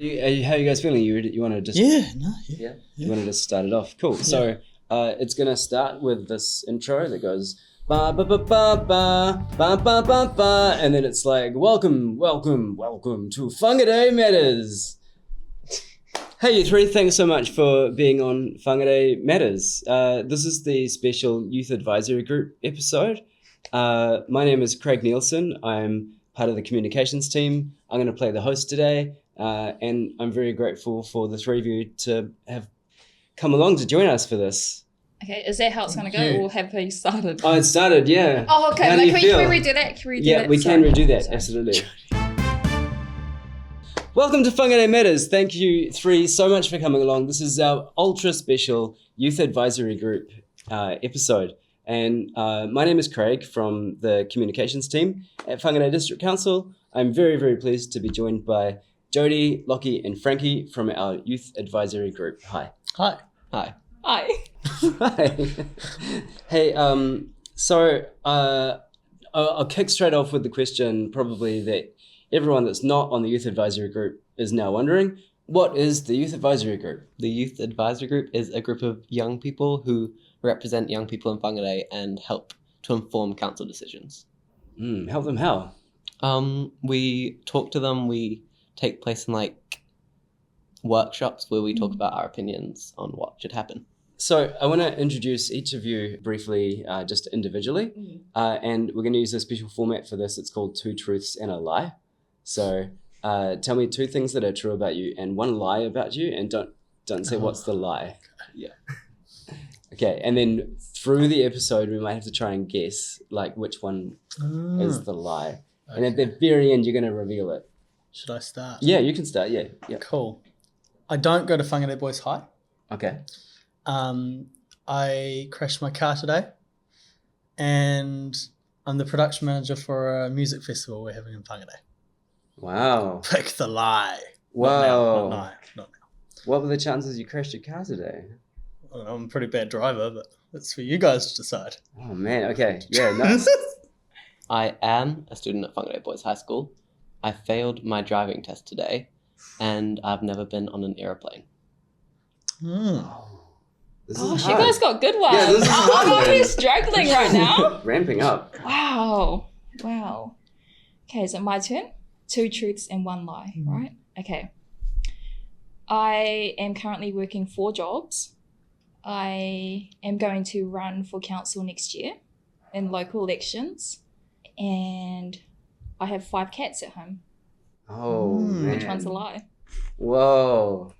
How are you guys feeling? You want to just Yeah. You want to just start it off? Cool. So it's gonna start with this intro that goes ba ba ba ba ba ba ba ba ba, and then it's like welcome to Whangarei Matters. Hey you three, thanks so much for being on Whangarei Matters. This is the special Youth Advisory Group episode. My name is Craig Nielsen. I'm part of the communications team. I'm going to play the host today. And I'm very grateful for the three of you to have come along to join us for this. Okay, is that how it's going to go, or have you started? Oh, it started, yeah. Oh, okay. How do Like, you can feel? we redo that? Can we redo Yeah, that? we can redo that, Sorry. absolutely. Welcome to Whangarei Matters. Thank you three so much for coming along. This is our ultra special Youth Advisory Group episode. And my name is Craig from the communications team at Whangarei District Council. I'm very, very pleased to be joined by Jodie, Loki and Frankie from our Youth Advisory Group. Hi. Hi. Hi. Hi. Hi. Hey, so I'll kick straight off with the question probably that everyone that's not on the Youth Advisory Group is now wondering. What is the Youth Advisory Group? The Youth Advisory Group is a group of young people who represent young people in Whangarei and help to inform council decisions. Help them how? We talk to them, we take place in like workshops where we talk about our opinions on what should happen. So I want to introduce each of you briefly, just individually, and we're going to use a special format for this. It's called Two Truths and a Lie. So tell me two things that are true about you and one lie about you, and don't say what's the lie. Yeah. Okay, and then through the episode, we might have to try and guess like which one is the lie, and at the very end, you're going to reveal it. Should I start? Yeah, you can start. Yeah. Cool. I don't go to Whangarei Boys High. Okay. I crashed my car today, and I'm the production manager for a music festival we're having in Whangarei. Wow. Pick the lie. Wow. Not now. What were the chances you crashed your car today? Well, I'm a pretty bad driver, but that's for you guys to decide. Oh man. Okay. Yeah. Nice. I am a student at Whangarei Boys High School. I failed my driving test today, and I've never been on an aeroplane. This Gosh, is you hard. guys got good ones. Yeah, this is hard, I'm man. really struggling right now. Ramping up. Wow. Okay, is it my turn? Two truths and one lie, right? Okay. I am currently working 4 jobs. I am going to run for council next year in local elections. And I have 5 cats at home. Oh man. Which one's a lie? Whoa.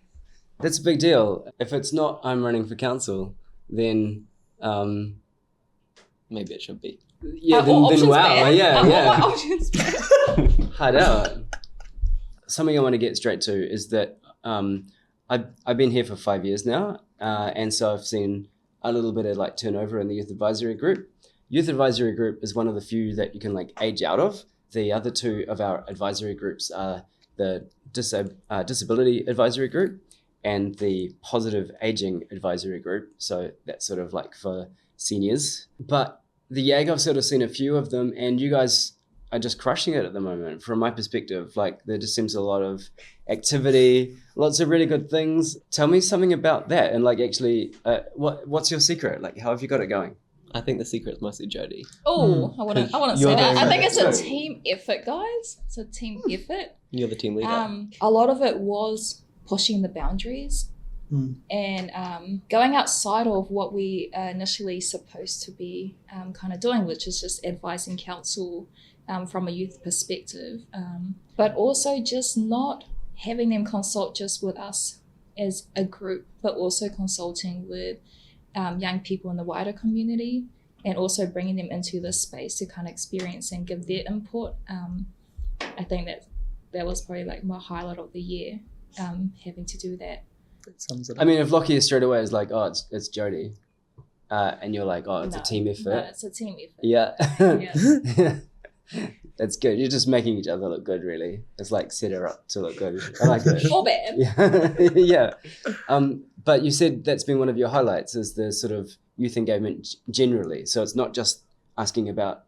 That's a big deal. If it's not I'm running for council, then Maybe it should be. yeah, then options wow. bad? Yeah. All my options bad. Hard out. Something I want to get straight to is that I've been here for 5 years now, and so I've seen a little bit of like turnover in the Youth Advisory Group. Youth Advisory Group is one of the few that you can like age out of. The other 2 of our advisory groups are the Disability Advisory Group and the Positive Aging Advisory Group. So that's sort of like for seniors. But the YAG, I've sort of seen a few of them, and you guys are just crushing it at the moment from my perspective. Like there just seems a lot of activity, lots of really good things. Tell me something about that, and like actually what's your secret? Like how have you got it going? I think the secret's mostly Jodie. Oh, I wouldn't say You're that. the- I think it's a team effort, guys. It's a team effort. You're the team leader. A lot of it was pushing the boundaries and going outside of what we are initially supposed to be kind of doing, which is just advising council from a youth perspective, but also just not having them consult just with us as a group, but also consulting with young people in the wider community, and also bringing them into this space to kind of experience and give their input. I think that was probably like my highlight of the year, having to do that. That sums it up. I mean, if Loki is straight away is like, oh, it's Jodie, and you're like, oh, it's a team effort. No, it's a team effort. Yeah. Yeah. That's good. You're just making each other look good, really. It's like set her up to look good. I like it. Or bad. Yeah. Yeah. But you said that's been one of your highlights is the sort of youth engagement generally. So it's not just asking about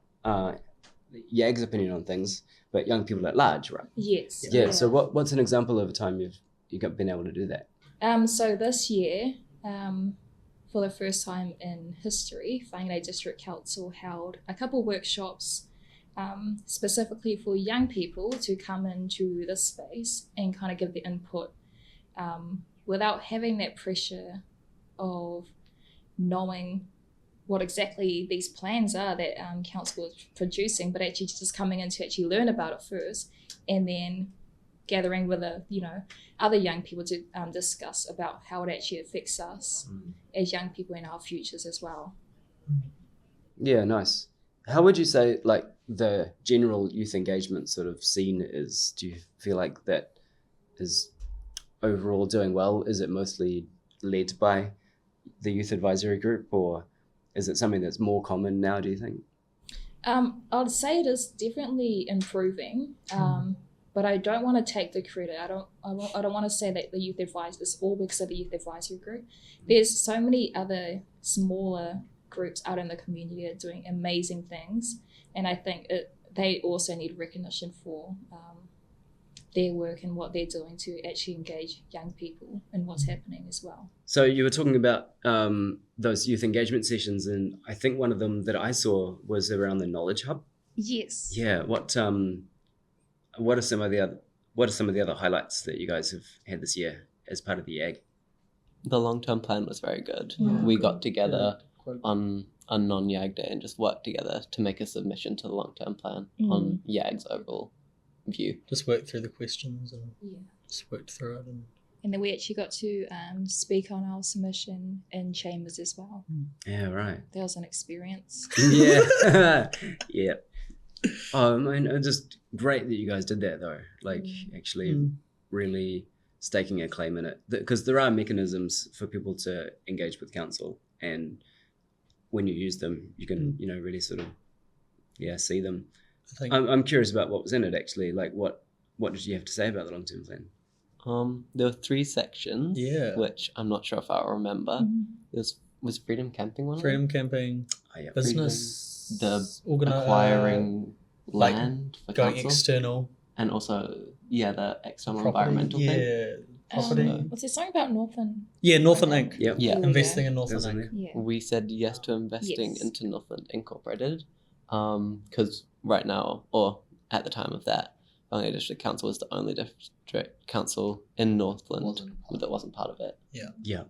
YAG's opinion on things, but young people at large, right? Yes. Yeah. So what's an example of a time you've been able to do that? So this year, for the first time in history, Whangarei District Council held a couple workshops specifically for young people to come into this space and kind of give the input without having that pressure of knowing what exactly these plans are that council is producing, but actually just coming in to actually learn about it first, and then gathering with other young people to discuss about how it actually affects us as young people in our futures as well. Yeah, nice. How would you say like the general youth engagement sort of scene is? Do you feel like that is overall doing well? Is it mostly led by the youth advisory group, or is it something that's more common now, do you think? I would say it is definitely improving, but I don't want to take the credit. I don't want to say that the youth advice is all because of the youth advisory group. There's so many other smaller groups out in the community that are doing amazing things, and I think they also need recognition for their work and what they're doing to actually engage young people in what's happening as well. So you were talking about those youth engagement sessions, and I think one of them that I saw was around the Knowledge Hub. Yes. Yeah. What are some of the other highlights that you guys have had this year as part of the YAG? The long-term plan was very good. Yeah. We got together on a non-YAG day and just worked together to make a submission to the long-term plan on YAG's overall view. Just worked through the questions and just worked through it. And then we actually got to speak on our submission in chambers as well. Yeah, right. That was an experience. Yeah. Yeah. I mean, just great that you guys did that though. Like actually really staking a claim in it, because there are mechanisms for people to engage with council, and when you use them, you can really sort of see them. I'm curious about what was in it actually. Like what did you have to say about the long-term plan? There were 3 sections, which I'm not sure if I'll remember. Was freedom camping one? Freedom camping, business, the organi- acquiring land for going council, external, and also the external property, environmental thing. Property. Was there something about Northern? Northern Inc. Yep. Yeah, Investing in Northern Inc. Yeah. We said yes to investing into Northland Incorporated, because right now, or at the time of that, Whangarei District Council was the only district council in Northland that wasn't part of it. Yeah.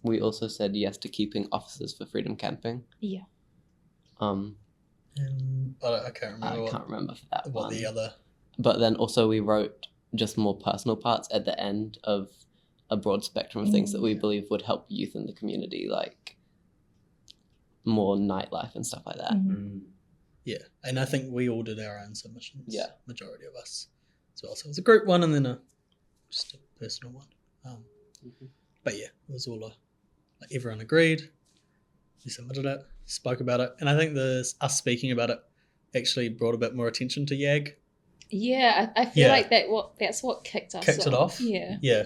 We also said yes to keeping offices for freedom camping. Yeah. But I can't remember. I can't remember for that what one. the other. But then also we wrote just more personal parts at the end of a broad spectrum of things that we believe would help youth in the community, like more nightlife and stuff like that. Yeah, and I think we all did our own submissions. Yeah. Majority of us as well. So it was a group one and then just a personal one. But yeah, it was all like everyone agreed. We submitted it, spoke about it, and I think us speaking about it actually brought a bit more attention to YAG. Yeah, I feel like that's what kicked it off. Yeah. Yeah.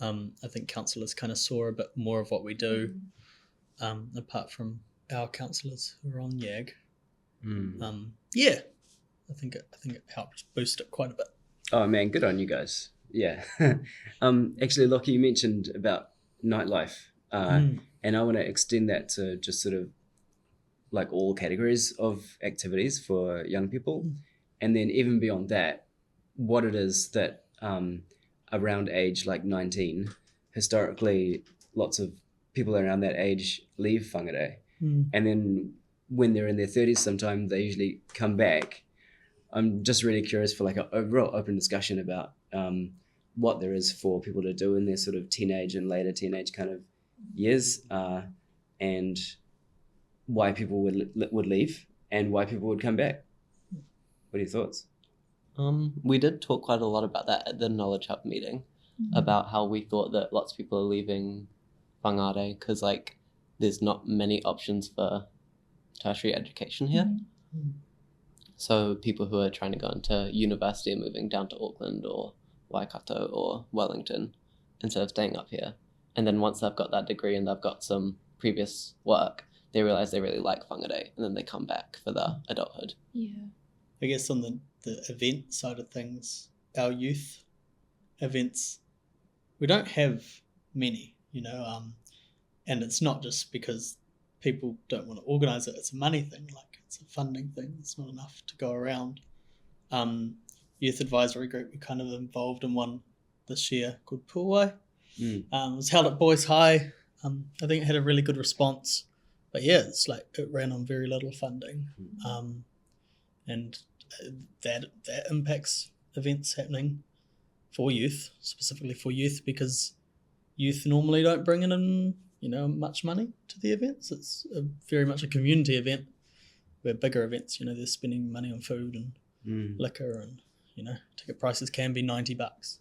I think councillors kind of saw a bit more of what we do, apart from our councillors who are on YAG. Yeah, I think it helped boost it quite a bit. Oh man, good on you guys. Yeah. Actually, Loki, you mentioned about nightlife, and I want to extend that to just sort of like all categories of activities for young people, and then even beyond that, what it is that around age like 19, historically, lots of people around that age leave Whangarei, and then when they're in their 30s, sometimes they usually come back. I'm just really curious for like a real open discussion about what there is for people to do in their sort of teenage and later teenage kind of years, and why people would leave and why people would come back. What are your thoughts? We did talk quite a lot about that at the Knowledge Hub meeting, about how we thought that lots of people are leaving Whangarei because like there's not many options for tertiary education here. So people who are trying to go into university are moving down to Auckland or Waikato or Wellington instead of staying up here. And then once they've got that degree and they've got some previous work, they realise they really like Whangarei, and then they come back for the adulthood. Yeah. I guess on the event side of things, our youth events, we don't have many, and it's not just because people don't want to organise it. It's a money thing, like it's a funding thing. It's not enough to go around. Youth advisory group, we kind of involved in one this year called Puawai. It was held at Boys High. I think it had a really good response. But yeah, it's like it ran on very little funding. And that impacts events happening for youth, specifically for youth, because youth normally don't bring in much money to the events. It's very much a community event, where bigger events, they're spending money on food and liquor, and ticket prices can be $90.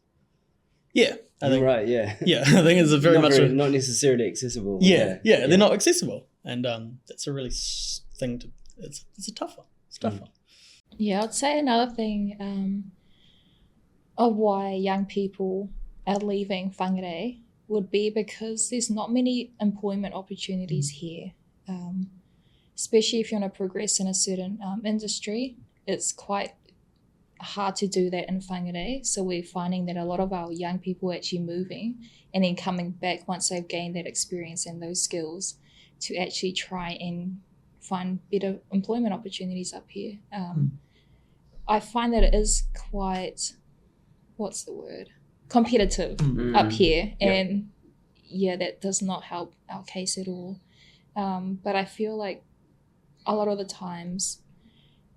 Yeah, I think, right. Yeah, yeah, I think it's a very not necessarily accessible. Yeah, they're not accessible, and that's a really thing to. It's a tough one. It's a tough one. Yeah, I'd say another thing of why young people are leaving Whangarei would be because there's not many employment opportunities here, especially if you want to progress in a certain industry. It's quite hard to do that in Whangarei, so we're finding that a lot of our young people are actually moving and then coming back once they've gained that experience and those skills to actually try and find better employment opportunities up here. I find that it is quite, competitive up here, and that does not help our case at all. But I feel like a lot of the times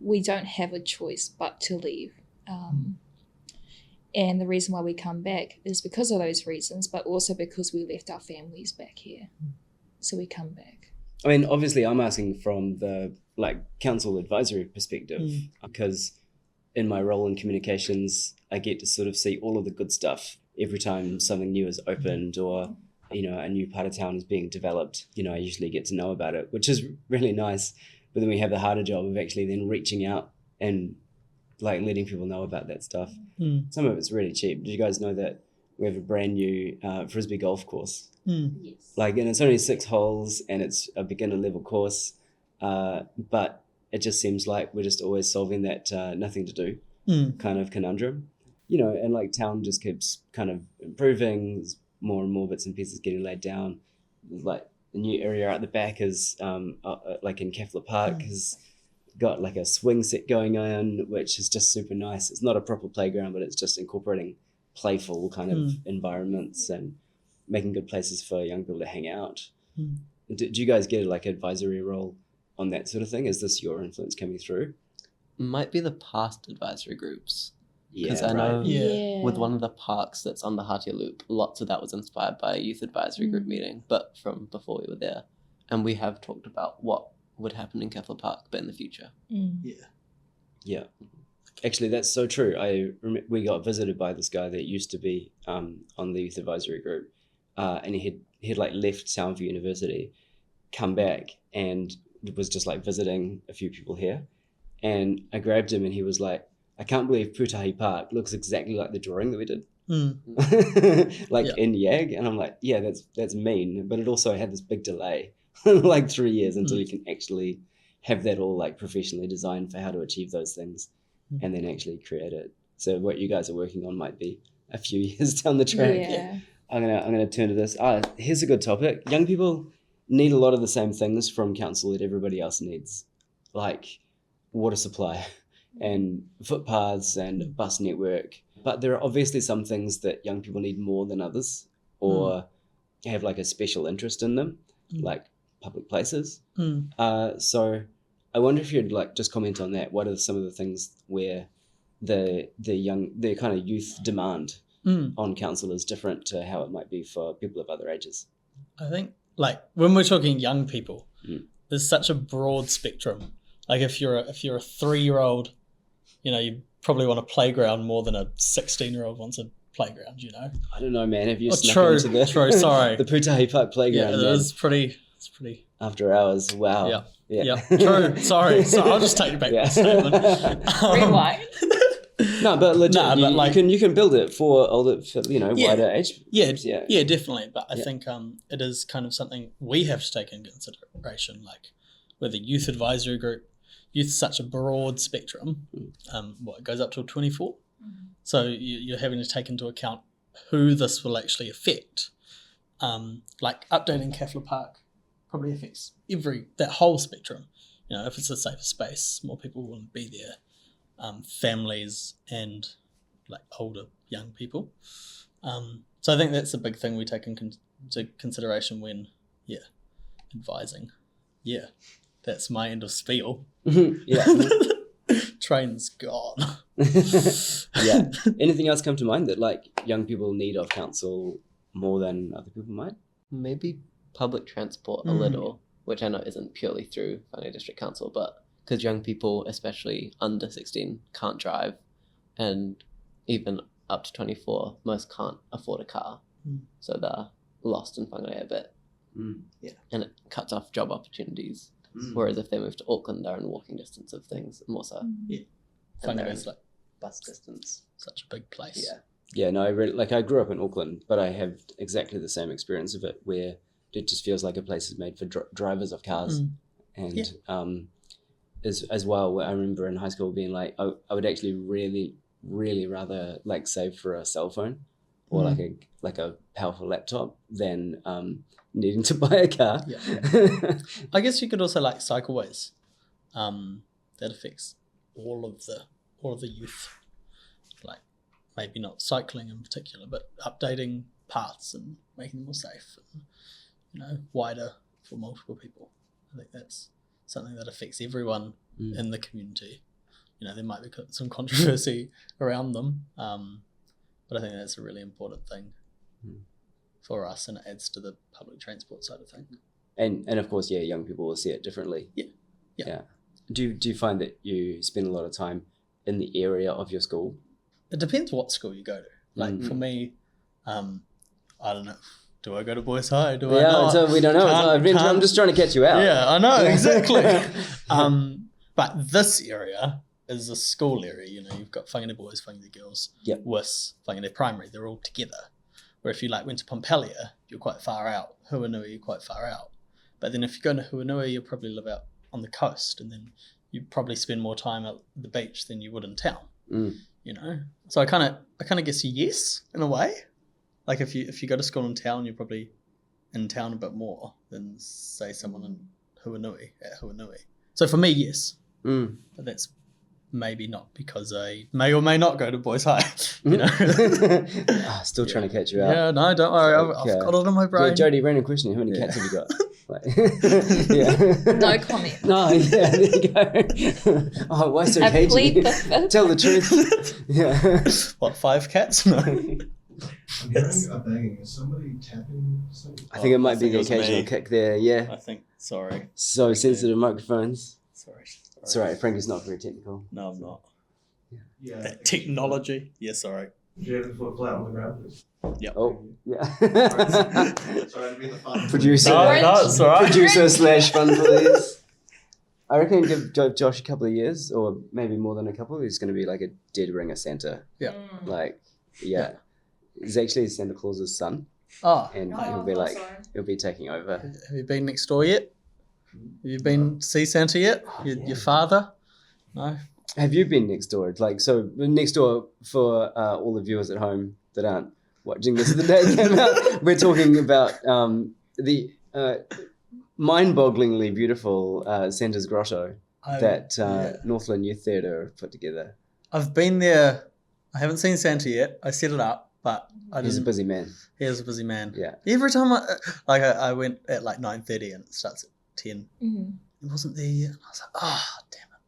we don't have a choice but to leave. And the reason why we come back is because of those reasons, but also because we left our families back here. So we come back. I mean, obviously I'm asking from the council advisory perspective, because in my role in communications, I get to sort of see all of the good stuff every time something new is opened or, a new part of town is being developed. I usually get to know about it, which is really nice. But then we have the harder job of actually then reaching out and letting people know about that stuff. Some of it's really cheap. Did you guys know that we have a brand new Frisbee golf course? Yes. And it's only 6 holes and it's a beginner level course. But it just seems like we're just always solving that nothing to do kind of conundrum. And town just keeps kind of improving. There's more and more bits and pieces getting laid down. There's the new area out the back is in Kefla Park has got a swing set going on, which is just super nice. It's not a proper playground, but it's just incorporating playful kind of environments and making good places for young people to hang out. Do you guys get advisory role on that sort of thing? Is this your influence coming through? Might be the past advisory groups. Because Yeah, I know Yeah. with one of the parks that's on the Hatia Loop, lots of that was inspired by a youth advisory group meeting, but from before we were there. And we have talked about what would happen in Kefla Park, but in the future. Yeah. Actually, that's so true. We got visited by this guy that used to be on the youth advisory group, and he had left Town for University, come back, and was just visiting a few people here. And I grabbed him, and he was like, "I can't believe Putahi Park looks exactly like the drawing that we did." In YAG. And I'm like, yeah, that's mean, but it also had this big delay 3 years until you can actually have that all professionally designed for how to achieve those things and then actually create it. So what you guys are working on might be a few years down the track. Yeah. I'm gonna turn to this. Here's a good topic. Young people need a lot of the same things from council that everybody else needs, like water supply and footpaths and bus network. But there are obviously some things that young people need more than others, or have a special interest in them, like public places. So I wonder if you'd just comment on that. What are some of the things where the kind of youth demand on council is different to how it might be for people of other ages? I think when we're talking young people, there's such a broad spectrum. If you're a 3-year-old, you probably want a playground more than a 16-year-old wants a playground. I don't know, man. Have you snuck true, into the sorry. the Putahi Park playground? Yeah, it's pretty. After hours. Wow. Yeah. True. Sorry. I'll just take back that statement. Rewind. No, but legit, you can build it for wider age. Yeah, definitely. But I think it is kind of something we have to take into consideration. With the youth advisory group, youth's such a broad spectrum. It goes up till 24. So you're having to take into account who this will actually affect. Like updating Catholic Park probably affects that whole spectrum. You know, if it's a safer space, more people will be there. Families and like older young people. So I think that's a big thing we take into consideration when, advising. Yeah, that's my end of spiel. Yeah. Train's gone. Yeah. Anything else come to mind that like young people need of council more than other people might? Maybe public transport a little, which I know isn't purely through Whangarei District Council, but because young people, especially under 16, can't drive, and even up to 24, most can't afford a car. So they're lost in Whangarei a bit. Yeah. And it cuts off job opportunities. Whereas if they move to Auckland, they're in walking distance of things more so. Yeah. And they're Whangarei's in like bus distance. such a big place. Yeah. Yeah, no, I grew up in Auckland, but I have exactly the same experience of it, where it just feels like a place is made for drivers of cars. And as well, I remember in high school being like, I would actually really, really rather like save for a cell phone or like a powerful laptop than needing to buy a car. Yeah. I guess you could also like cycleways. That affects all of the youth. Like maybe not cycling in particular, but updating paths and making them more safe and, you know, wider for multiple people. I think that's something that affects everyone in the community. You know, there might be some controversy around them, but I think that's a really important thing for us, and it adds to the public transport side of things. And of course, young people will see it differently. Yeah. Do you find that you spend a lot of time in the area of your school? It depends what school you go to. Like for me, I don't know. Do I go to Boys High? Do I not? So we don't know. I'm just trying to catch you out. Yeah, I know, exactly. But this area is a school area. You know, you've got Whangarei Boys, Whangarei Girls, WIS, Whangarei Primary. They're all together. Where if you like went to Pompelia, you're quite far out. Huanui, you're quite far out. But then if you go to Huanui, you'll probably live out on the coast, and then you probably spend more time at the beach than you would in town. You know, so I kind of guess yes in a way. Like if you go to school in town, you're probably in town a bit more than say someone in Huanui at Huanui. So for me, yes, but that's maybe not because I may or may not go to Boys High. You know, still trying to catch you out. Yeah, no, don't worry, I've got it in my brain. Yeah, Jodie, random question: how many cats have you got? No comment. No, yeah, there you go. Oh, why so I cagey? plead the fifth. Tell the truth. Yeah. What, 5 cats? No. I'm hearing a banging. Is somebody tapping something? I think it might be think the it was occasional me. kick there. Yeah. I think, sorry. So sensitive microphones. Sorry. It's all right. Frankie's not very technical. No, I'm not. Yeah. That technology. Yeah, sorry. Do you have to put flat on the ground, please? Yep. Oh, yeah. Sorry to be the fun. Producer. No, it's all right. Producer / fun police. I reckon give Josh a couple of years, or maybe more than a couple. He's going to be like a dead ringer Santa. Yeah. Like, yeah. He's actually Santa Claus's son, Oh, and Oh, he'll be I'm like, sorry. he'll be taking over. have you been next door yet? Have you been to see Santa yet? Your father? No? Have you been next door? Like, so next door for all the viewers at home that aren't watching this the day it came out, we're talking about the mind-bogglingly beautiful Santa's Grotto that Northland Youth Theatre put together. I've been there. I haven't seen Santa yet. I set it up, but I He's a didn't. busy man. He is a busy man. Yeah. Every time I went at like 9:30 and it starts at 10. Mhm. It wasn't there yet. And I was like, oh, damn it.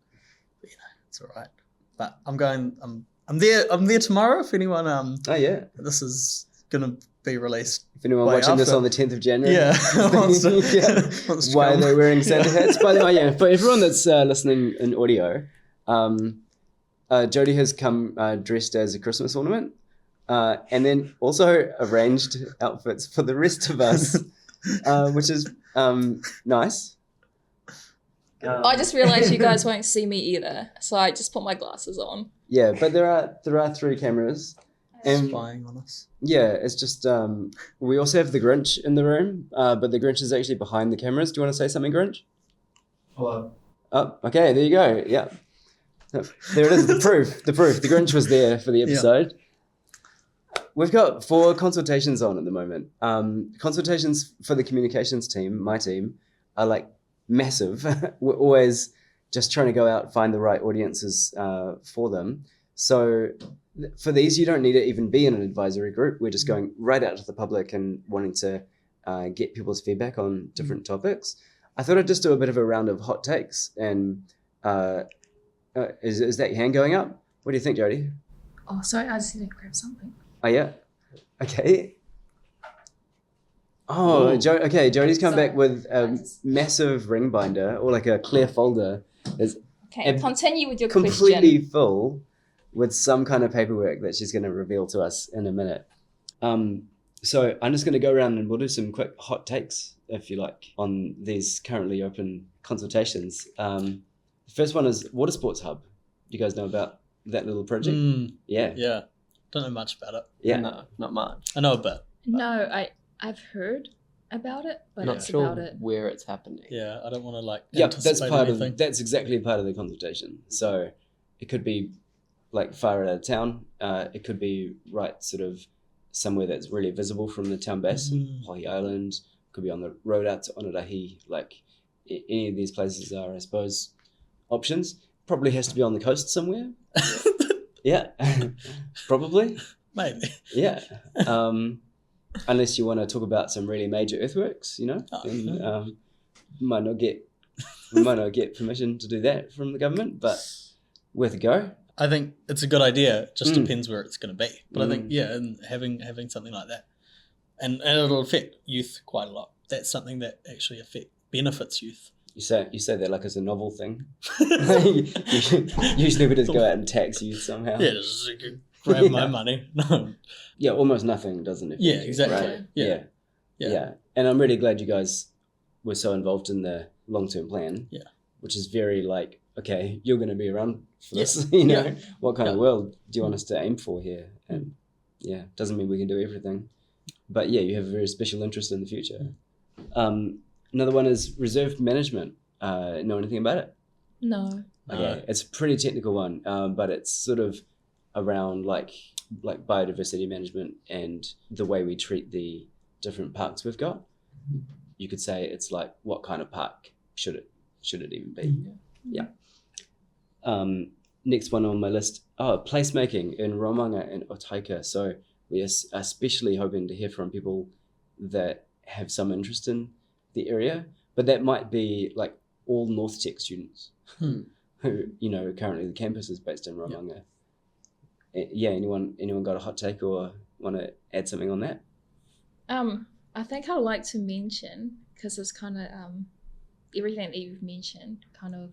But, you know, it's all right. But I'm going. I'm there tomorrow. If anyone Oh, yeah. this is gonna be released. If anyone Way watching this after. on the 10th of January. Yeah. wants to, Yeah. wants to Why are come. they wearing Santa hats? By the way, yeah, for everyone that's listening in audio, Jodie has come dressed as a Christmas ornament, and then also arranged outfits for the rest of us, which is nice. I just realised you guys won't see me either, so I just put my glasses on. Yeah, but there are 3 cameras, and spying on us. yeah, it's just we also have the Grinch in the room, but the Grinch is actually behind the cameras. Do you want to say something, Grinch? Hello. Oh, okay, there you go. Yeah. There it is, the proof. The Grinch was there for the episode. We've got 4 consultations on at the moment. Consultations for the communications team, my team, are like massive. We're always just trying to go out and find the right audiences for them. So for these, you don't need to even be in an advisory group. We're just going right out to the public and wanting to get people's feedback on different topics. I thought I'd just do a bit of a round of hot takes. And is that your hand going up? What do you think, Jodie? Oh, sorry, I just need to grab something. Oh, yeah? Okay. Oh, okay. Jodie's come back with a massive ring binder or like a clear folder. Okay, continue with your completely question. full with some kind of paperwork that she's going to reveal to us in a minute. So I'm just going to go around and we'll do some quick hot takes, if you like, on these currently open consultations. The first one is Water Sports Hub. You guys know about that little project? Yeah. Yeah. Don't know much about it. Yeah. No, not much. I know a bit. No, I've heard about it, but Not it's sure about it. where it's happening. Yeah, I don't want to like Yeah, that's anticipate that's exactly part of the consultation. So it could be like far out of town. It could be right sort of somewhere that's really visible from the town basin, Hohi Island. Could be on the road out to Onarahi. Like any of these places are, I suppose, options. Probably has to be on the coast somewhere. Yeah, probably. Maybe. Yeah. Unless you want to talk about some really major earthworks, you know, and we might not get permission to do that from the government, but worth a go. I think it's a good idea. It just depends where it's going to be. But I think, yeah, and having something like that, and it'll affect youth quite a lot. That's something that actually benefits youth. You say that like it's a novel thing. Usually we just go out and tax youth somehow. Yeah, just grab my money. No. Yeah, almost nothing doesn't affect Yeah, you, exactly. right? Yeah. Yeah. And I'm really glad you guys were so involved in the long-term plan. Yeah. Which is very like, okay, you're going to be around for this. You know, what kind of world do you want us to aim for here? And yeah, doesn't mean we can do everything. But yeah, you have a very special interest in the future. Another one is reserve management. Know anything about it? No. Okay, it's a pretty technical one, but it's sort of around like biodiversity management and the way we treat the different parks we've got. You could say it's like, what kind of park should it even be? Yeah. Next one on my list, placemaking in Romanga and Otaika. So we are especially hoping to hear from people that have some interest in the area, but that might be like all North Tech students who, you know, currently the campus is based in Romanga. Yeah, anyone got a hot take or want to add something on that? I think I'd like to mention, because it's kind of everything that you've mentioned kind of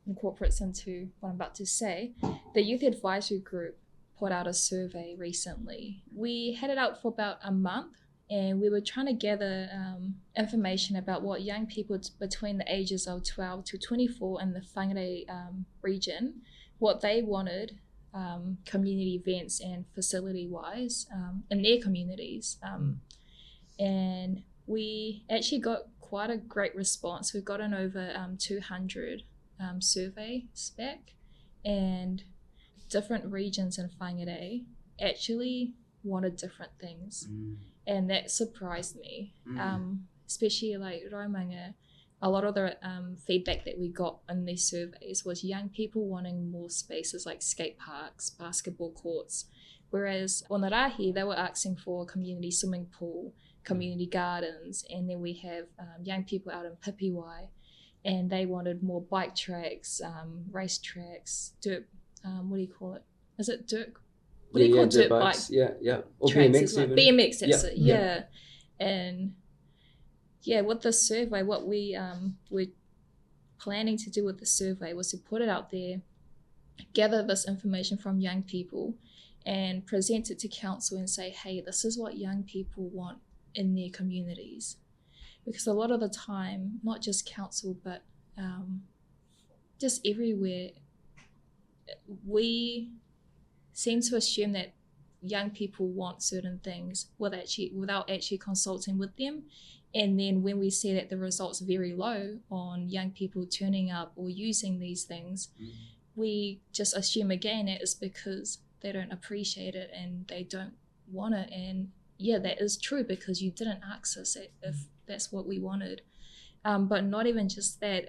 incorporates into what I'm about to say. The Youth Advisory Group put out a survey recently. We had it out for about a month, and we were trying to gather information about what young people between the ages of 12 to 24 in the Whangarei region, what they wanted community events and facility-wise in their communities. And we actually got quite a great response. We've gotten over 200 surveys back, and different regions in Whangarei actually wanted different things. And that surprised me, especially like Romanga. A lot of the feedback that we got in these surveys was young people wanting more spaces like skate parks, basketball courts, whereas Whangarei, they were asking for a community swimming pool, community gardens, and then we have young people out in Pipiwai, and they wanted more bike tracks, race tracks, dirt, what do you call it? Is it dirt? What do you call dirt bikes? Yeah. Or tracks BMX like even. BMX, that's it. Yeah. Yeah. And yeah, with the survey, what we were planning to do with the survey was to put it out there, gather this information from young people, and present it to council and say, hey, this is what young people want in their communities. Because a lot of the time, not just council, but just everywhere, we seem to assume that young people want certain things without actually consulting with them. And then when we see that the results are very low on young people turning up or using these things, we just assume again that it's because they don't appreciate it and they don't want it. And yeah, that is true because you didn't ask us if that's what we wanted. But not even just that,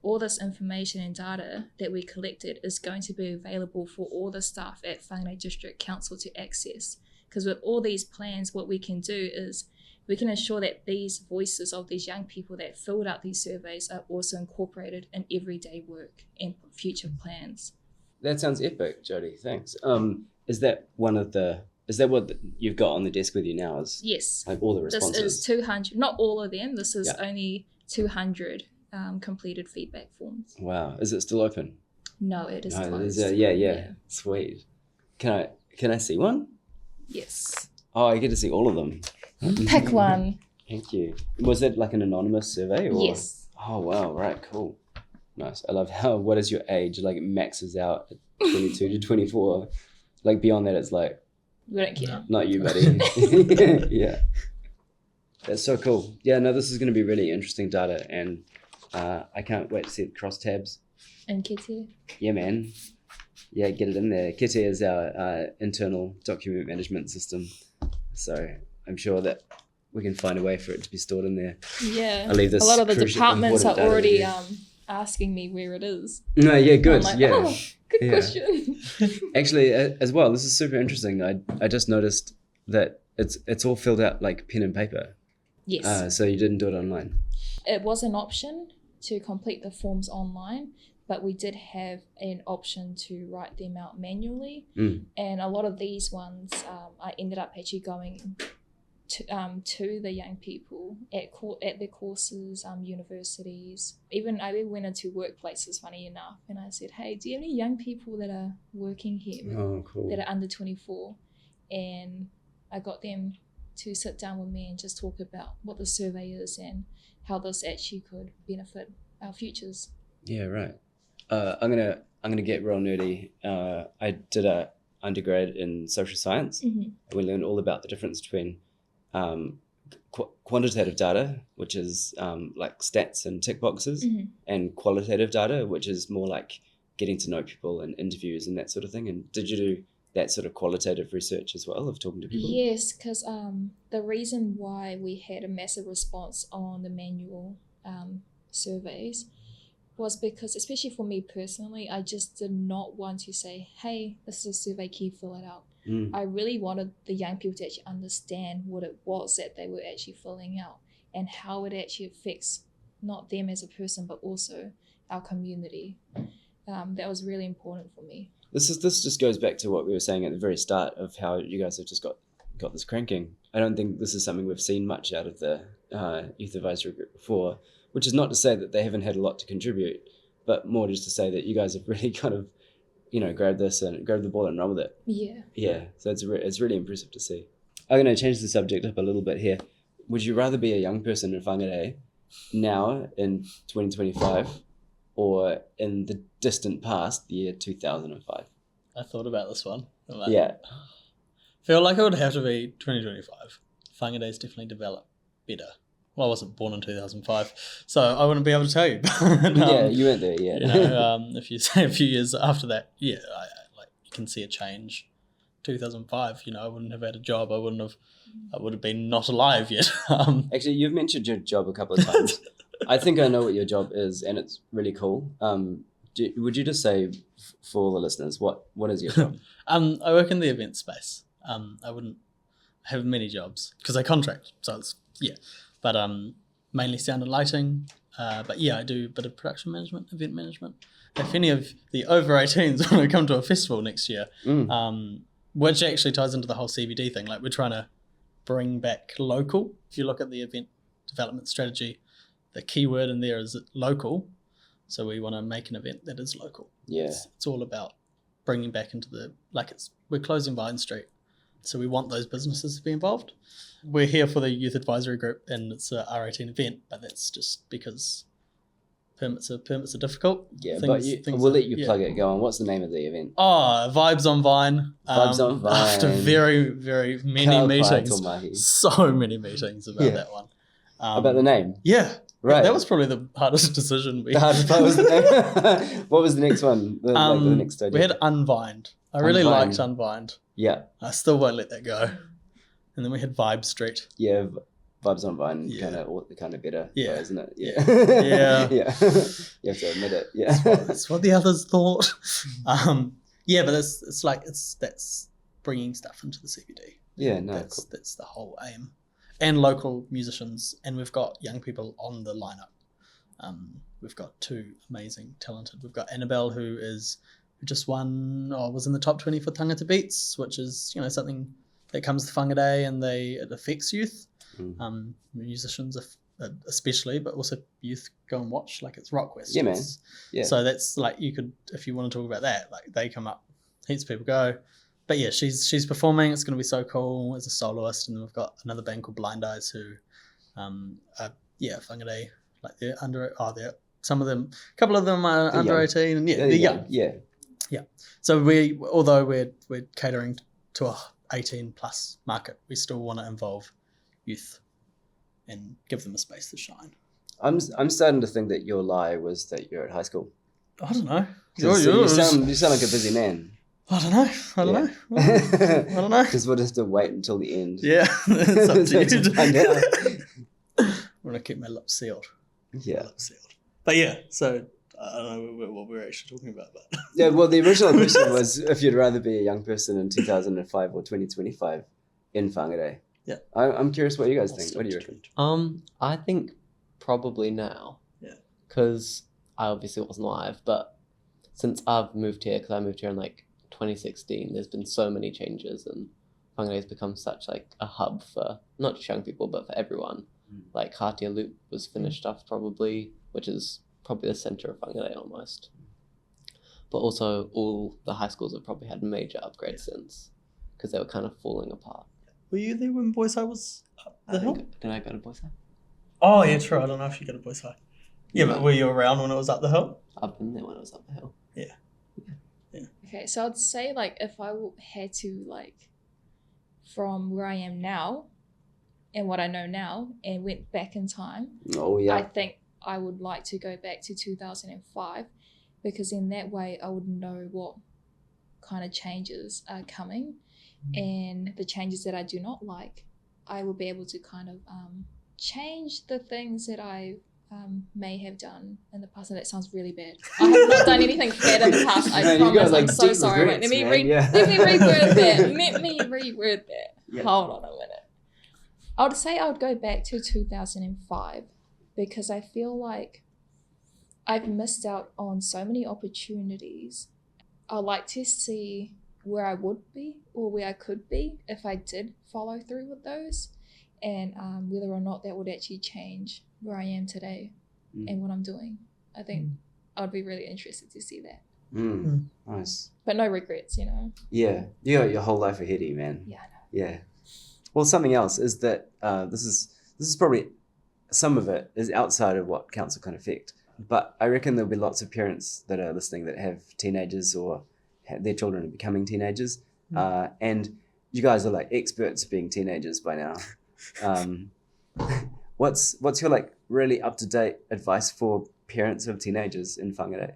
all this information and data that we collected is going to be available for all the staff at Whangarei District Council to access. Because with all these plans, what we can do is we can ensure that these voices of these young people that filled out these surveys are also incorporated in everyday work and future plans. That sounds epic, Jodie. Thanks. Is that what you've got on the desk with you now? Yes. Like all the responses? This is 200, not all of them. This is only 200 completed feedback forms. Wow. Is it still open? No, it is closed. Yeah. Sweet. Can I see one? Yes. Oh, I get to see all of them. Pick one. Thank you. Was it like an anonymous survey? Or? Yes. Oh, wow. Right. Cool. Nice. I love how, what is your age? Like it maxes out at 22 to 24. Like beyond that, it's like, we don't care. not you, buddy. Yeah. That's so cool. Yeah, no, this is going to be really interesting data, and I can't wait to see it cross tabs. And Kete? Yeah, man. Yeah, get it in there. Kete is our internal document management system. So I'm sure that we can find a way for it to be stored in there. Yeah. I'll leave this a lot of the crucial, departments are important data already with you. asking me where it is. No, yeah, good. I'm like, yeah. oh, good Yeah. question. Actually, as well, this is super interesting. I just noticed that it's all filled out like pen and paper. Yes. So you didn't do it online. It was an option to complete the forms online, but we did have an option to write them out manually. And a lot of these ones, I ended up actually going to the young people at their courses, universities. Even I went into workplaces, funny enough, and I said, hey, do you have any young people that are working here Cool. that are under 24? And I got them to sit down with me and just talk about what the survey is and how this actually could benefit our futures. Yeah, right. I'm gonna get real nerdy. I did a undergrad in social science. We learned all about the difference between quantitative data, which is like stats and tick boxes, and qualitative data, which is more like getting to know people and interviews and that sort of thing. And did you do that sort of qualitative research as well of talking to people? Yes, because the reason why we had a massive response on the manual surveys was because, especially for me personally, I just did not want to say, hey, this is a survey, can you fill it out? I really wanted the young people to actually understand what it was that they were actually filling out and how it actually affects not them as a person, but also our community. That was really important for me. This just goes back to what we were saying at the very start of how you guys have just got this cranking. I don't think this is something we've seen much out of the youth advisory group before, which is not to say that they haven't had a lot to contribute, but more just to say that you guys have really kind of, grabbed the ball and run with it. Yeah. Yeah, so it's really impressive to see. I'm going to change the subject up a little bit here. Would you rather be a young person in Whangarei now in 2025 or in the distant past, the year 2005? I thought about this one. Yeah. Feel like it would have to be 2025. Whangarei's definitely developed better. Well, I wasn't born in 2005, so I wouldn't be able to tell you. But, yeah, you weren't there yet. If you say a few years after that, yeah, you can see a change. 2005, I wouldn't have had a job. I would have been not alive yet. Actually, you've mentioned your job a couple of times. I think I know what your job is, and it's really cool. Would you just say for the listeners, what is your job? I work in the event space. I wouldn't have many jobs because I contract, so it's, but mainly sound and lighting. But yeah, I do a bit of production management, event management. If any of the over 18s want to come to a festival next year, which actually ties into the whole CBD thing, like we're trying to bring back local. If you look at the event development strategy, the key word in there is local. So we want to make an event that is local. Yeah. It's all about bringing back into we're closing Vine Street. So we want those businesses to be involved. We're here for the youth advisory group and it's a R18 event, but that's just because permits are difficult. Yeah, Things- but things we'll are- let you yeah. plug it. Go on. What's the name of the event? Oh, Vibes on Vine. Vibes on Vine. After very, very many Ka pai meetings. tō mahi. So many meetings about Yeah. that one. About the name. Yeah. Right. That was probably the hardest decision we The hardest part was the name. What was the next one? The next idea. We had Unvined. I really Unvined. liked Unvined. Yeah. I still won't let that go. And then we had Vibe Street. Yeah. Vibes on Vine, Yeah. kind of better, Yeah. though, isn't it? Yeah. yeah. You have to admit it. Yeah. That's what the others thought. Yeah, but that's bringing stuff into the CBD. Yeah, no, that's cool. that's the whole aim, and local musicians, and we've got young people on the lineup. We've got two amazing, talented. We've got Annabelle, who just won, or was in the top 20 for Tangata Beats, which is something that comes to Whangarei, and it affects youth, musicians especially, but also youth go and watch. Like, it's rock questions. Yeah, man. Yeah. So that's like, you could, if you want to talk about that, like, they come up, heaps of people go. But yeah, she's performing. It's going to be so cool as a soloist. And then we've got another band called Blind Eyes who, Whangarei, like they're under, they're some of them, a couple of them are They're under young. 18, and they're young. Yeah. So although we're catering to a 18 plus market, we still want to involve youth and give them a space to shine. I'm starting to think that your lie was that you're at high school. I don't know. You sound like a busy man. I don't know. I don't know. Because we'll just have to wait until the end. Yeah, it's up to you. To find out. I'm gonna keep my lips sealed. Yeah. But yeah, so I don't know what we're actually talking about. But Yeah, well, the original question was if you'd rather be a young person in 2005 or 2025 in Whangarei. Yeah. I'm curious what you guys think. What do you reckon? I think probably now. Yeah. Because I obviously wasn't alive, but since I've moved here, because I moved here in like 2016, there's been so many changes, and Whangarei has become such like a hub for not just young people, but for everyone. Like Hatia Loop was finished off probably, which is probably the centre of Whangarei almost. But also all the high schools have probably had major upgrades since, because they were kind of falling apart. were you there when Boys High was up the hill? Did I go to Boys High? Oh yeah, true. I don't know if you go to Boys High. Yeah, but were you around when it was up the hill? I've been there when I was up the hill. Okay, so I'd say, like, if I had to, like, from where I am now and what I know now and went back in time, Oh, yeah. I think I would like to go back to 2005, because in that way I would know what kind of changes are coming, and the changes that I do not like, I will be able to kind of change the things that I may have done in the past. And that sounds really bad. I have not done anything bad in the past, I Man, you promise. got, like, I'm so deep sorry. Wait, regrets, let me man. Yeah. let me reword that. Let me reword that. Yeah. Hold on a minute. I would say I would go back to 2005, because I feel like I've missed out on so many opportunities. I'd like to see where I would be or where I could be if I did follow through with those, and whether or not that would actually change where I am today and what I'm doing. I think I'd be really interested to see that. Nice. But no regrets, Yeah. You got your whole life ahead of you, man. Yeah, I know. Yeah. Well, something else is that this is probably, some of it is outside of what council can affect. But I reckon there'll be lots of parents that are listening that have teenagers or their children are becoming teenagers. And you guys are like experts being teenagers by now. What's your like really up-to-date advice for parents of teenagers in Whangarei?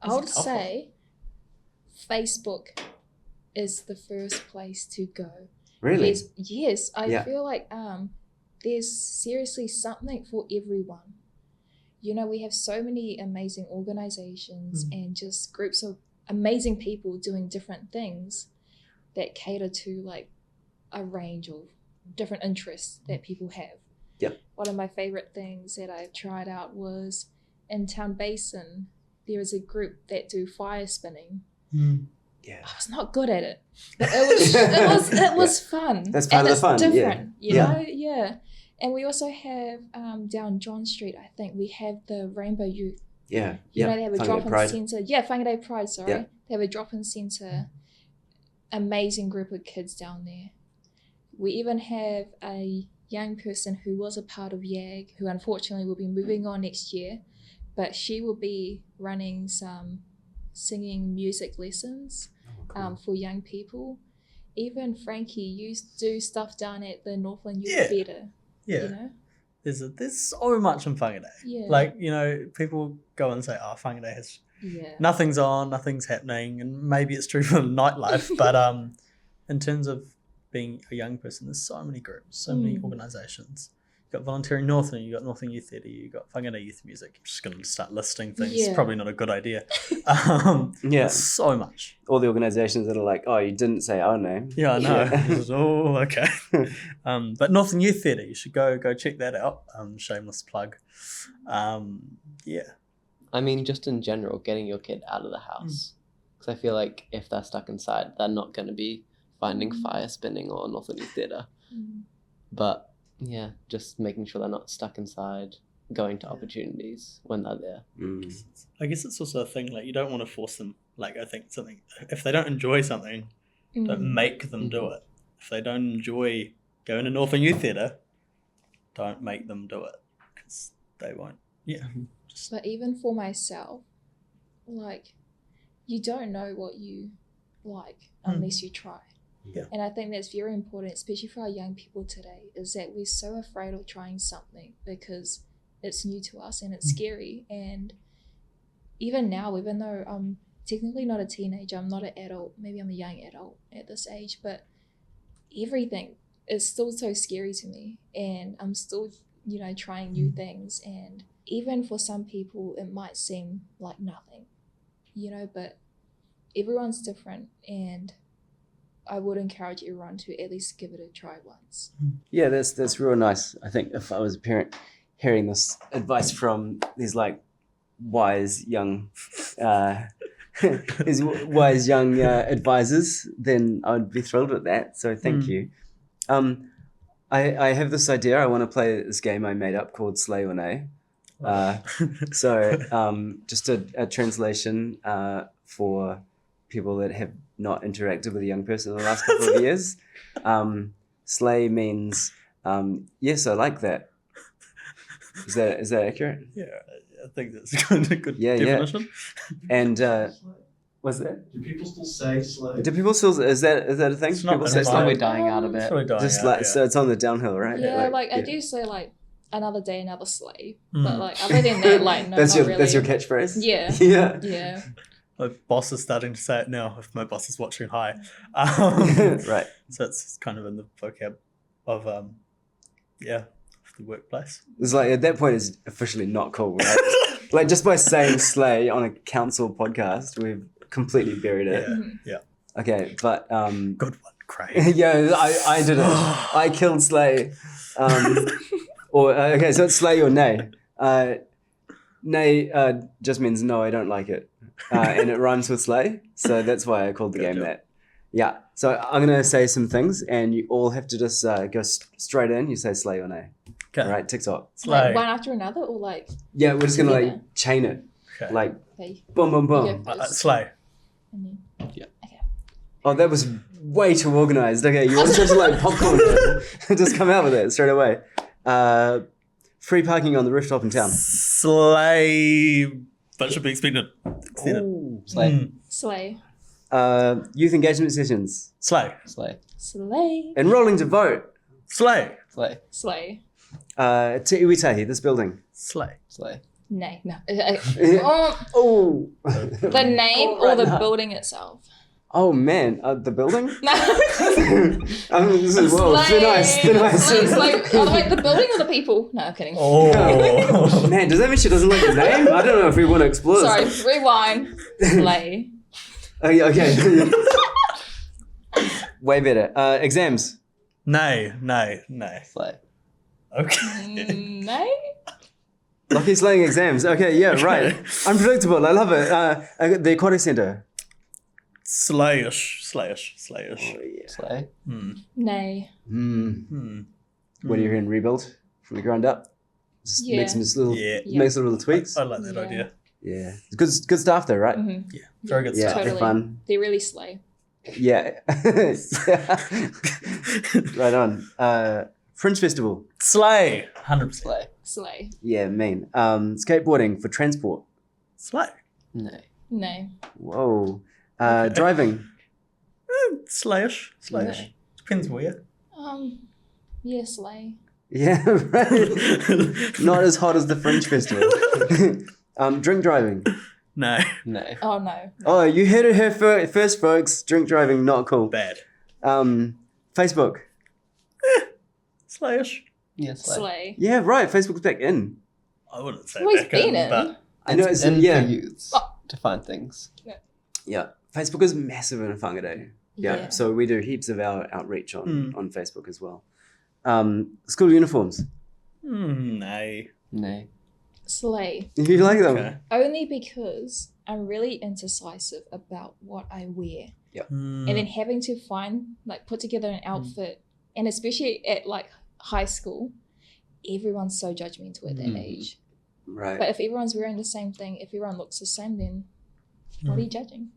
I would say Facebook is the first place to go. Really? Yes, I Yeah. feel like there's seriously something for everyone. We have so many amazing organizations and just groups of amazing people doing different things that cater to like a range of different interests that people have. Yep. One of my favorite things that I've tried out was in Town Basin, there is a group that do fire spinning. Yeah. I was not good at it, but it was fun. That's part and of the fun. It's different, Yeah. Yeah. And we also have down John Street, I think we have the Rainbow Youth. Yeah. They have a Whangarei drop-in Pride. centre. Yeah, Whangarei Pride, sorry. Yeah. They have a drop-in centre. Amazing group of kids down there. We even have a young person who was a part of YAG, who unfortunately will be moving on next year, but she will be running some singing music lessons for young people. Even Frankie, you do stuff down at the Northland Youth Theatre. Yeah. You know? There's so much in Whangarei. Yeah. Like, you know, people go and say, oh, Whangarei has nothing's on, nothing's happening, and maybe it's true for nightlife, but in terms of being a young person, there's so many groups, so many organisations. You've got Volunteering Northland, you've got Northland Youth Theatre, you've got Whangarei Youth Music. I'm just going to start listing things. It's probably not a good idea. There's so much. All the organisations that are like, oh, you didn't say our name. Yeah, I know. Oh, okay. But Northland Youth Theatre, you should go check that out. Shameless plug. Yeah. I mean, just in general, getting your kid out of the house. Because I feel like if they're stuck inside, they're not going to be finding fire spinning or Northland Youth Theatre. But yeah, just making sure they're not stuck inside, going to opportunities when they're there. I guess it's also a thing, like, you don't want to force them. Like, I think something, if they don't enjoy something, don't make them do it. If they don't enjoy going to Northern Youth Theatre, don't make them do it, because they won't. Yeah. But even for myself, like, you don't know what you like unless you try. Yeah. And I think that's very important, especially for our young people today, is that we're so afraid of trying something because it's new to us and it's scary. And even now, even though I'm technically not a teenager, I'm not an adult, maybe I'm a young adult at this age, but everything is still so scary to me. And I'm still, you know, trying new things. And even for some people, it might seem like nothing, you know, but everyone's different. And I would encourage everyone to at least give it a try once. Yeah, that's real nice. I think if I was a parent hearing this advice from these like wise young advisors, then I would be thrilled with that. So thank you. I have this idea. I want to play this game I made up called Slay or Nay. So just a translation for people that have not interacted with a young person in the last couple of years. Slay means yes, I like that. Is that accurate? Yeah, I think that's kind of a good definition. And what's that? Do people still say slay? Do people still? Is that a thing? It's not People an say advice. slay? We're dying out a bit. It's really dying Just out, like so, it's on the downhill, right? Yeah, I do say like another day, another slay. But like other than that, like no, that's not your really. that's your catchphrase. Yeah. Yeah. Yeah. My boss is starting to say it now if my boss is watching. Hi. Right. So it's kind of in the vocab of the workplace. It's like at that point it's officially not cool, right? Like just by saying slay on a council podcast, we've completely buried it. Yeah. Okay, but Good one, Craig. yeah, I did it. I killed slay. Okay, so it's slay or nay. Nay just means no, I don't like it, and it rhymes with slay, so that's why I called the game that. Yeah, so I'm gonna say some things, and you all have to just go straight in. You say slay or nay. Okay. All right, TikTok. Slay. Like one after another, or like Yeah, we're just gonna like together? chain it, Okay. like Okay, boom, boom, you boom. go first. Slay. And then, Oh, that was way too organized. Okay, you want to like popcorn? Just come out with it straight away. Free parking on the rooftop in town. Slay. That should be extended. Ooh. Slay. Slay. Youth engagement sessions. Slay. Slay. Slay. Enrolling to vote. Slay. Slay. Slay. Te Iwitahi, this building. Slay. Slay. Nay. No. Oh. The name Oh, or right the now. building itself? Oh man, the building? No. This is whoa, thin ice. Slay. Oh, wait, the building or the people? No, I'm kidding. Oh. Man, does that mean she doesn't like the name? I don't know if we want to explore Sorry, this. rewind. Slay. Okay. Way better. Exams. Nay. Slay. Okay. Nay? Lucky slaying exams. Okay, yeah, right. Unpredictable. I love it. The aquatic center. Slayish. Oh, yeah. Slay. Nay. What are you hearing? Rebuild from the ground up? Just Yeah. make some little, Yeah. make some little tweaks. I like that Yeah. idea. Yeah, good stuff though, right? Mhm. Yeah. Very good Yeah, stuff. Totally. fun. They really slay. Yeah, right on. Fringe Festival. Slay. 100%. Slay. Slay. Yeah, mean. Skateboarding for transport. Slay. No. No. Whoa. Okay. Driving. Slayish. Slayish. No. Depends where. Yeah, slay. Yeah, right. Not as hot as the Fringe Festival. Drink driving. No. No. Oh no. Oh, you heard it here first, folks. Drink driving, not cool. Bad. Facebook. Slayish. Yeah, slay. Slay. Yeah, right. Facebook's back in. I wouldn't say Always back been in, in. but I know it's in yeah. for youths to find things. Yeah, Facebook is massive in Whangarei. Yeah, so we do heaps of our outreach on Facebook as well. School uniforms. no. No. Slay. You like them? Okay. Only because I'm really indecisive about what I wear. Mm. And then having to put together an outfit, and especially at like high school, everyone's so judgmental at that age. Right. But if everyone's wearing the same thing, if everyone looks the same, then what are you judging?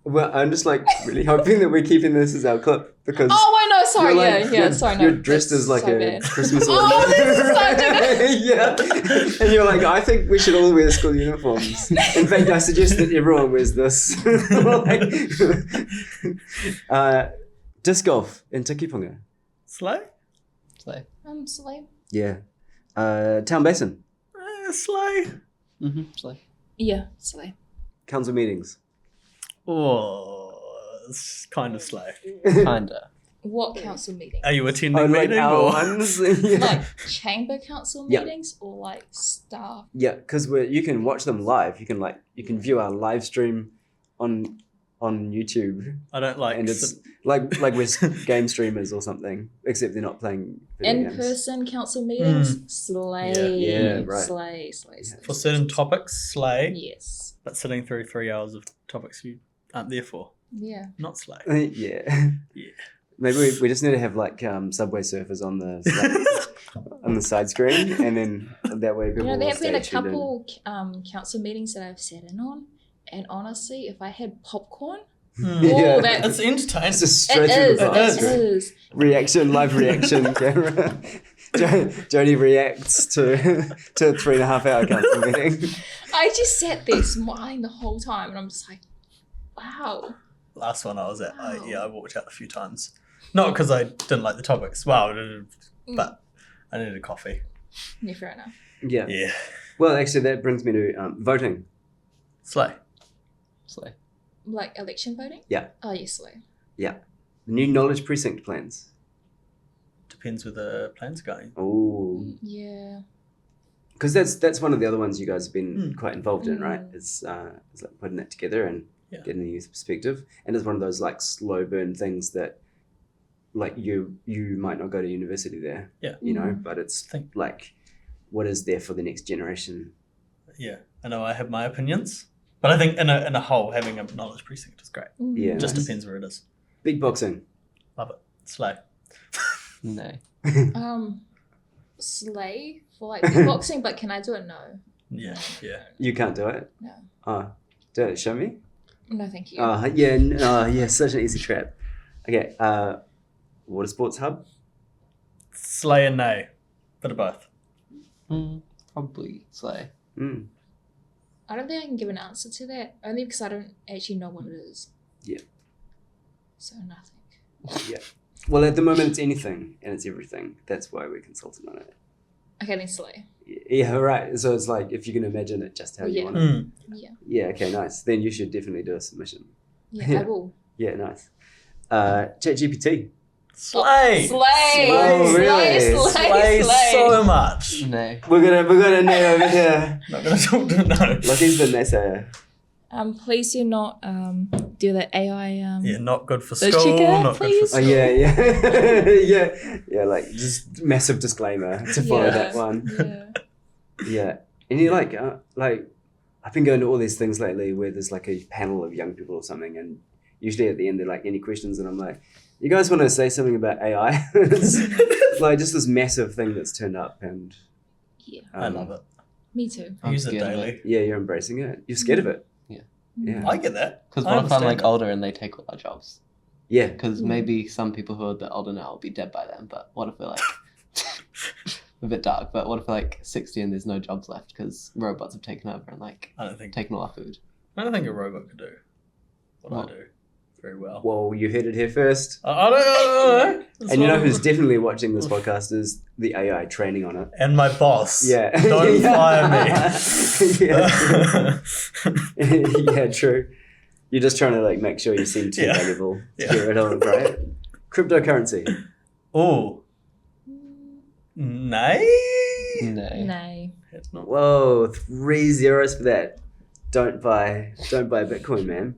Well, I'm just like really hoping that we're keeping this as our clip because. Oh, wait, no, sorry. you're like- Yeah, sorry. No, You're dressed that's as like so a bad. Christmas Oh, ornament. this is so Yeah. And you're like, I think we should all wear school uniforms. In fact, I suggest that everyone wears this. Disc golf in Tikipunga. Slay? Slay. Slay. Yeah. Town Basin. Slay. Slay. Yeah, slay. Council meetings. Oh, it's kind of slay. Kinda. What council meeting? Are you attending Oh, like meeting our or? ones. Yeah. Like chamber council Yeah. meetings or like staff? Yeah, because you can watch them live. You can view our live stream on YouTube, I don't like. and it's like we're game streamers or something, except they're not playing video games. In-person council meetings? Slay. Yeah, right. Slay. for certain topics, slay. Yes. But sitting through 3 hours of topics you aren't there for, Yeah. not slay. Yeah. Yeah. Maybe we just need to have like Subway Surfers on the on the side screen, and then that way people You know, there will have been a stay tuned in. couple council meetings that I've sat in on, and honestly, if I had popcorn, Yeah. that It's entertaining. It's just it straight through the is. phone It screen. is. Live reaction camera. Jodie reacts to a 3.5 hour council meeting. I just sat there smiling the whole time, and I'm just like, wow. Last one I was at, Wow. I walked out a few times. Not because I didn't like the topics, but I needed a coffee. Yeah, fair enough. Yeah. Yeah. Well, actually, that brings me to voting. Slay. Slay. Like election voting? Yeah. Oh, yes, slay. The new knowledge precinct plans. Depends where the plan's going. Oh, Yeah. because that's one of the other ones you guys have been quite involved in, right? Mm. It's like putting it together and Yeah. getting the youth perspective, and it's one of those like slow burn things that like you might not go to university there, Yeah. you know, but it's Think- like what is there for the next generation. Yeah. I know I have my opinions, but I think in a whole, having a knowledge precinct is great. Yeah. Just Nice. depends where it is. Big boxing. Love it. Slay. No. Slay for like beatboxing, but can I do it? No. Yeah. Yeah. You can't do it. No. Oh, do it. Show me. No, thank you. Yeah. Such an easy trap. Okay. Water sports hub. Slay and nay. Bit of both. Probably slay. Mm. I don't think I can give an answer to that, only because I don't actually know what it is. Yeah. So nothing. Well, at the moment it's anything and it's everything. That's why we're consulting on it. Okay, then slay. Yeah, right. So it's like if you can imagine it just how you Yeah. want it. Mm. Yeah. Yeah, okay, nice. Then you should definitely do a submission. Yeah, Yeah. I will. Yeah, nice. ChatGPT. Slay. Slay! Oh, really? Slay so much. No. We're gonna name over here. Not gonna talk to no. Lucky's the naysayer. Please do not do the AI. Yeah, not good for Those school. chicken, Not good please? for Oh school. yeah. Like just massive disclaimer to follow Yeah. that one. Yeah. Yeah, and you're like I've been going to all these things lately where there's like a panel of young people or something, and usually at the end they're like, any questions, and I'm like, you guys want to say something about AI? It's like just this massive thing that's turned up, and Yeah. I love it. Me too. I I'm use it scared of daily. yeah, you're embracing it. You're scared of it. Yeah. I get that. Because I what if I'm like understand older and they take all our jobs? Yeah. Because maybe some people who are a bit older now will be dead by then. But what if we're like a bit dark? But what if we're like 60 and there's no jobs left because robots have taken over and like I don't think taken all our food? I don't think a robot could do what Well, I do very well. Well, you heard it here first. I don't know. And you know who's definitely watching this podcast is the AI training on it. And my boss. Yeah. Don't fire me. Yeah, true. You're just trying to like make sure you seem too Yeah. valuable to Yeah. get rid of it, right? Cryptocurrency. Oh. Nay? No. No. It's not. Whoa, 3 zeros for that. Don't buy Bitcoin, man.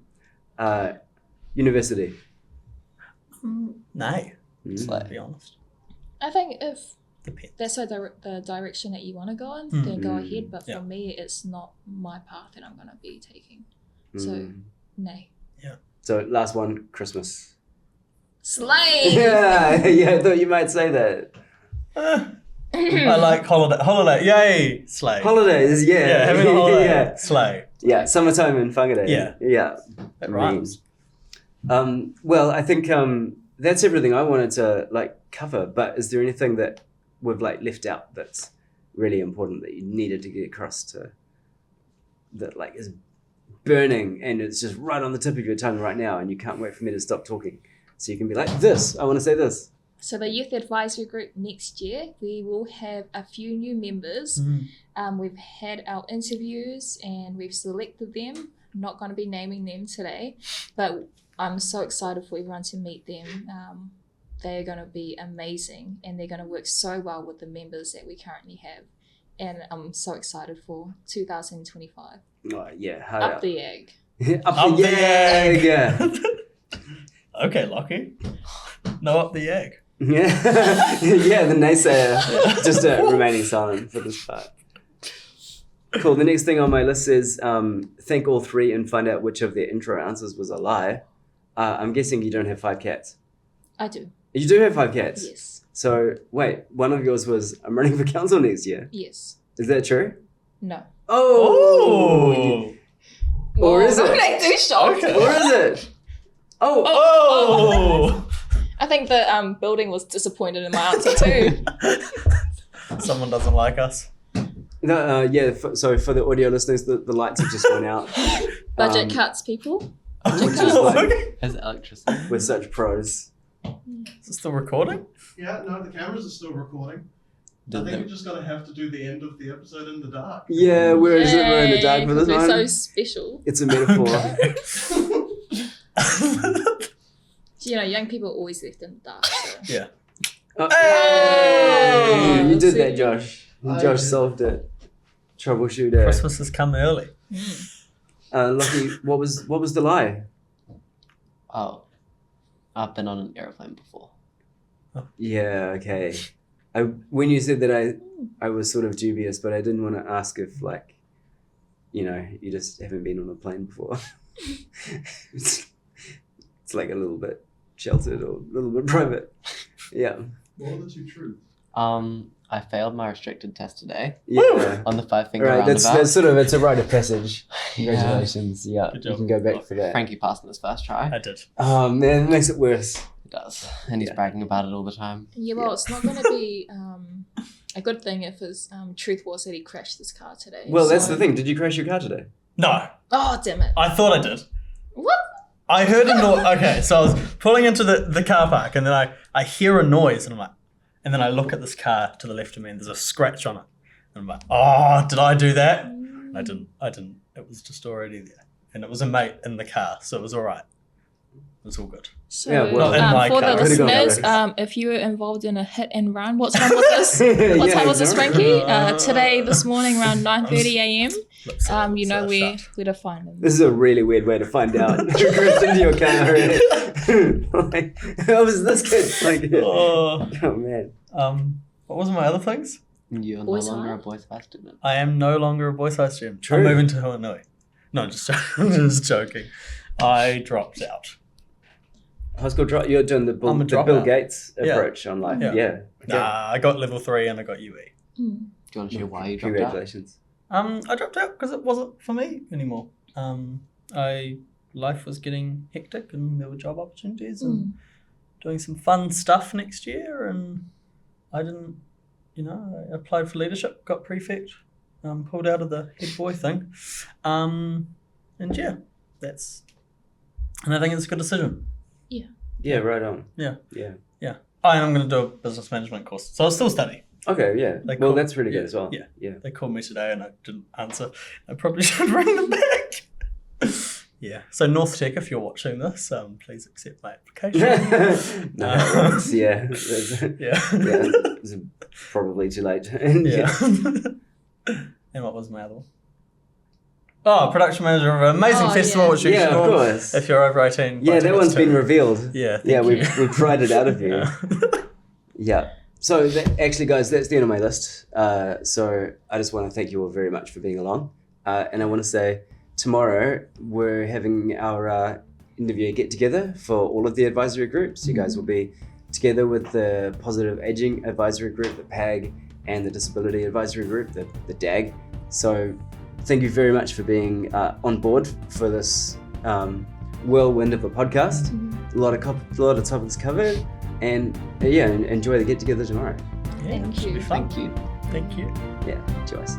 University. Nay. Mm. To be honest. I think if Depends. that's the direction that you want to go in, then go ahead. But for me, it's not my path that I'm going to be taking. So, Mm. no. So last one, Christmas. Slay! Yeah, I thought you might say that. I like holiday. Yay! Slay. Holidays, yeah. Yeah, having a holiday. Yeah. Slay. Yeah, summertime in Whangarei. Yeah. Yeah. It rhymes. Well, I think that's everything I wanted to like cover. But is there anything that we've like left out that's really important that you needed to get across to that like is burning and it's just right on the tip of your tongue right now and you can't wait for me to stop talking so you can be like this? I want to say this. So the youth advisory group next year, we will have a few new members. We've had our interviews and we've selected them. I'm not going to be naming them today, but I'm so excited for everyone to meet them. They're going to be amazing and they're going to work so well with the members that we currently have. And I'm so excited for 2025. Oh, yeah. Up the egg. Up the egg. Okay, Lockie. No, up the egg. Yeah. Yeah, the naysayer just remaining silent for this part. Cool. The next thing on my list is thank all three and find out which of their intro answers was a lie. I'm guessing you don't have 5 cats. I do. You do have 5 cats? Yes. So, wait, one of yours was, I'm running for council next year. Yes. Is that true? No. Oh! Or is it? They do shock. Okay. Or is it? Oh! Oh! I think the building was disappointed in my answer too. Someone doesn't like us. No, yeah, so for the audio listeners, the lights have just gone out. Budget cuts, people. Which is like, Has electricity? we're such pros. Is it still recording? Yeah, no, the cameras are still recording. I think we're just gonna have to do the end of the episode in the dark. Yeah, we're in the dark Yay, for this we're one. so special. It's a metaphor. You know, young people are always left in the dark. So. Yeah. Oh, Hey! you did See? that, Josh. I Josh did. solved it. Troubleshooter. Christmas has come early. Lucky, what was the lie? Oh, I've been on an airplane before. Yeah, okay. When you said that, I was sort of dubious, but I didn't want to ask if, like, you know, you just haven't been on a plane before. it's like a little bit sheltered or a little bit private. Yeah. What are the two truths? I failed my restricted test today Yeah. on the 5-finger Right, roundabout. that's sort of, it's a rite of passage. Yeah. Congratulations. Yeah, Good you job. can go back for that. Frankie passed in his first try. I did. Oh, man, it makes it worse. He does, and he's Yeah. bragging about it all the time. Yeah, well, it's not going to be a good thing if his truth was that he crashed his car today. Well, that's So- the thing. Did you crash your car today? No, Oh, damn it. I thought I did. What? I heard a noise. Okay, so I was pulling into the car park and then I hear a noise and I'm like, and then I look at this car to the left of me and there's a scratch on it. And I'm like, oh, did I do that? I didn't. It was just already there. And it was a mate in the car, so it was all right. It was all good. So, Yeah, well, Not in my for the car. Could've gone listeners, better. if you were involved in a hit and run, what time was this? What time was this, Frankie? Today, this morning, around 9:30 a.m. Let's, You know let's where to find them. This is a really weird way to find out who crashed into your car. Like, how was this kid? Like, Oh, oh man. what was my other things? You're no Boys longer High? a boys' high student. I am no longer a boys' high student. True. I'm moving to Hanoi. No, just joking. I dropped out. High school drop. You're doing the I'm a Bill dropout. Gates Yeah. approach on life. Yeah. Yeah. Okay. Nah, I got level 3 and I got UE. Mm. Do you want to share why you dropped out? Congratulations. I dropped out because it wasn't for me anymore. I life was getting hectic and there were job opportunities and doing some fun stuff next year. And I didn't, I applied for leadership, got prefect, pulled out of the head boy thing. And yeah, and I think it's a good decision. Yeah, right on. Yeah. Yeah. Oh, and I'm going to do a business management course. So I'll still study. Okay, yeah. Well, that's really good as well. Yeah. They called me today and I didn't answer. I probably should ring them back. Yeah. So North Tech, if you're watching this, please accept my application. No, yeah. Yeah. It's probably too late. Yeah. And what was my other one? Oh, production manager of an amazing festival, which you should of course. If you're over 18. Yeah, that one's been revealed. Yeah. We pried it out of you. Yeah. So actually, guys, that's the end of my list. So I just want to thank you all very much for being along. And I want to say tomorrow we're having our interview get-together for all of the advisory groups. You guys will be together with the Positive Aging Advisory Group, the PAG, and the Disability Advisory Group, the DAG. So thank you very much for being on board for this whirlwind of a podcast. A lot of topics covered. And enjoy the get-together tomorrow. Yeah, Thank you. Thank you. Yeah, Joyce.